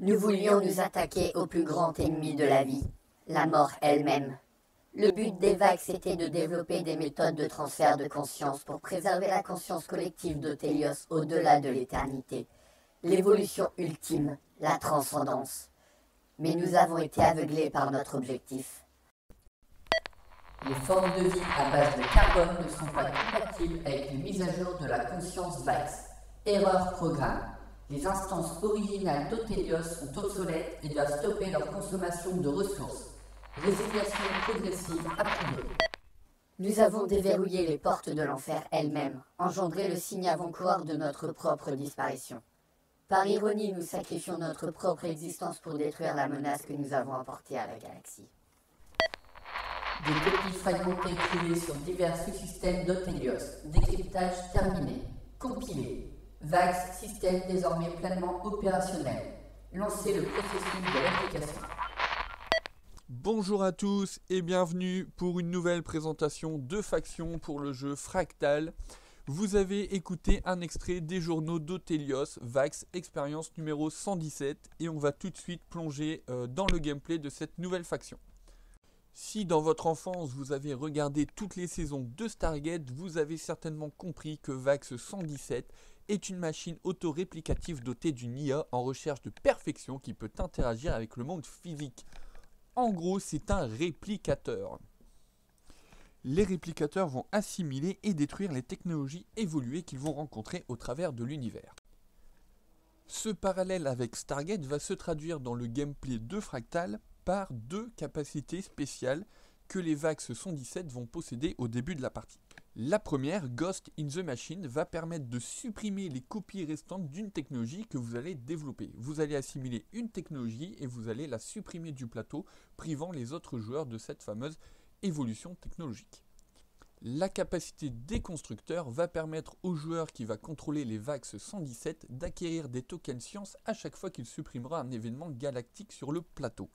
Nous voulions nous attaquer au plus grand ennemi de la vie, la mort elle-même. Le but des Vax était de développer des méthodes de transfert de conscience pour préserver la conscience collective d'Otélios au-delà de l'éternité. L'évolution ultime, la transcendance. Mais nous avons été aveuglés par notre objectif. Les formes de vie à base de carbone ne sont pas compatibles avec les mises à jour de la conscience Vax. Erreur programme. Les instances originales d'Otélios sont obsolètes et doivent stopper leur consommation de ressources. Résiliation progressive approuvée. Nous avons déverrouillé les portes de l'enfer elles-mêmes, engendré le signe avant-coureur de notre propre disparition. Par ironie, nous sacrifions notre propre existence pour détruire la menace que nous avons apportée à la galaxie. Des copies fragmentées trouvées sur divers sous-systèmes d'Otélios. Décryptage terminé. Compilé. Vax système désormais pleinement opérationnel. Lancez le processus de l'application. Bonjour à tous et bienvenue pour une nouvelle présentation de Faction pour le jeu Fractal. Vous avez écouté un extrait des journaux d'Otélios, Vax, expérience numéro 117, et on va tout de suite plonger dans le gameplay de cette nouvelle faction. Si dans votre enfance vous avez regardé toutes les saisons de Stargate, vous avez certainement compris que Vax 117 est une machine autoréplicative dotée d'une IA en recherche de perfection qui peut interagir avec le monde physique. En gros, c'est un réplicateur. Les réplicateurs vont assimiler et détruire les technologies évoluées qu'ils vont rencontrer au travers de l'univers. Ce parallèle avec Stargate va se traduire dans le gameplay de Fractal par deux capacités spéciales que les Vax 117 vont posséder au début de la partie. La première, Ghost in the Machine, va permettre de supprimer les copies restantes d'une technologie que vous allez développer. Vous allez assimiler une technologie et vous allez la supprimer du plateau, privant les autres joueurs de cette fameuse évolution technologique. La capacité déconstructeur va permettre au joueur qui va contrôler les Vax 117 d'acquérir des tokens science à chaque fois qu'il supprimera un événement galactique sur le plateau.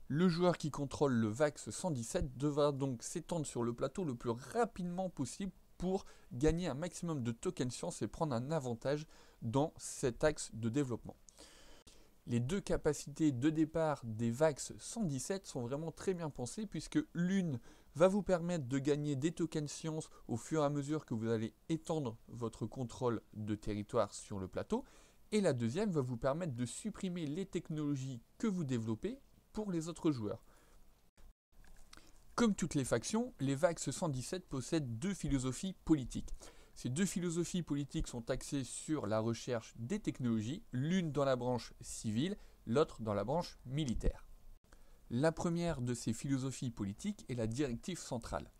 Le joueur qui contrôle le Vax 117 devra donc s'étendre sur le plateau le plus rapidement possible pour gagner un maximum de tokens science et prendre un avantage dans cet axe de développement. Les deux capacités de départ des Vax 117 sont vraiment très bien pensées puisque l'une va vous permettre de gagner des tokens science au fur et à mesure que vous allez étendre votre contrôle de territoire sur le plateau, et la deuxième va vous permettre de supprimer les technologies que vous développez pour les autres joueurs. Comme toutes les factions, les Vax 117 possèdent deux philosophies politiques. Ces deux philosophies politiques sont axées sur la recherche des technologies, l'une dans la branche civile, l'autre dans la branche militaire. La première de ces philosophies politiques est la directive centrale.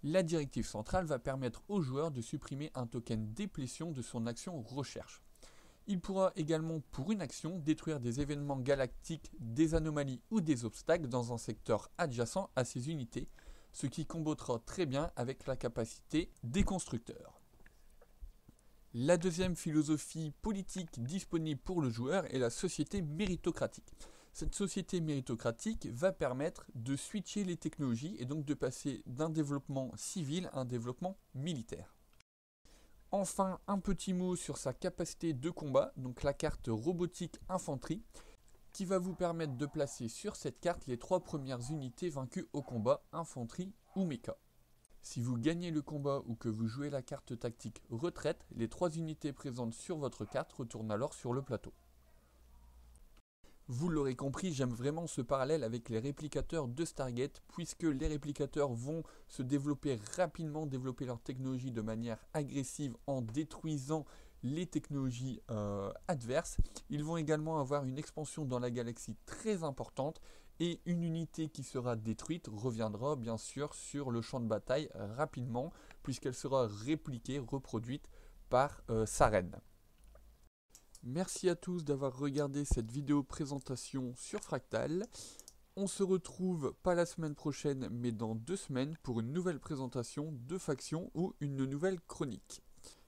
La directive centrale va permettre au joueur de supprimer un token déplétion de son action recherche. Il pourra également, pour une action, détruire des événements galactiques, des anomalies ou des obstacles dans un secteur adjacent à ses unités, ce qui combottera très bien avec la capacité déconstructeur. La deuxième philosophie politique disponible pour le joueur est la société méritocratique. Cette société méritocratique va permettre de switcher les technologies et donc de passer d'un développement civil à un développement militaire. Enfin, un petit mot sur sa capacité de combat, donc la carte robotique infanterie, qui va vous permettre de placer sur cette carte les trois premières unités vaincues au combat, infanterie ou mecha. Si vous gagnez le combat ou que vous jouez la carte tactique retraite, les trois unités présentes sur votre carte retournent alors sur le plateau. Vous l'aurez compris, j'aime vraiment ce parallèle avec les réplicateurs de Stargate, puisque les réplicateurs vont se développer rapidement, développer leur technologie de manière agressive en détruisant les technologies adverses. Ils vont également avoir une expansion dans la galaxie très importante et une unité qui sera détruite reviendra bien sûr sur le champ de bataille rapidement, puisqu'elle sera répliquée, reproduite par sa reine. Merci à tous d'avoir regardé cette vidéo présentation sur Fractal. On se retrouve pas la semaine prochaine mais dans 2 semaines pour une nouvelle présentation de Faction ou une nouvelle chronique.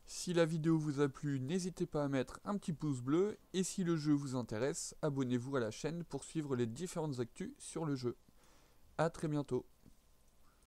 Si la vidéo vous a plu, n'hésitez pas à mettre un petit pouce bleu et si le jeu vous intéresse, abonnez-vous à la chaîne pour suivre les différentes actus sur le jeu. A très bientôt.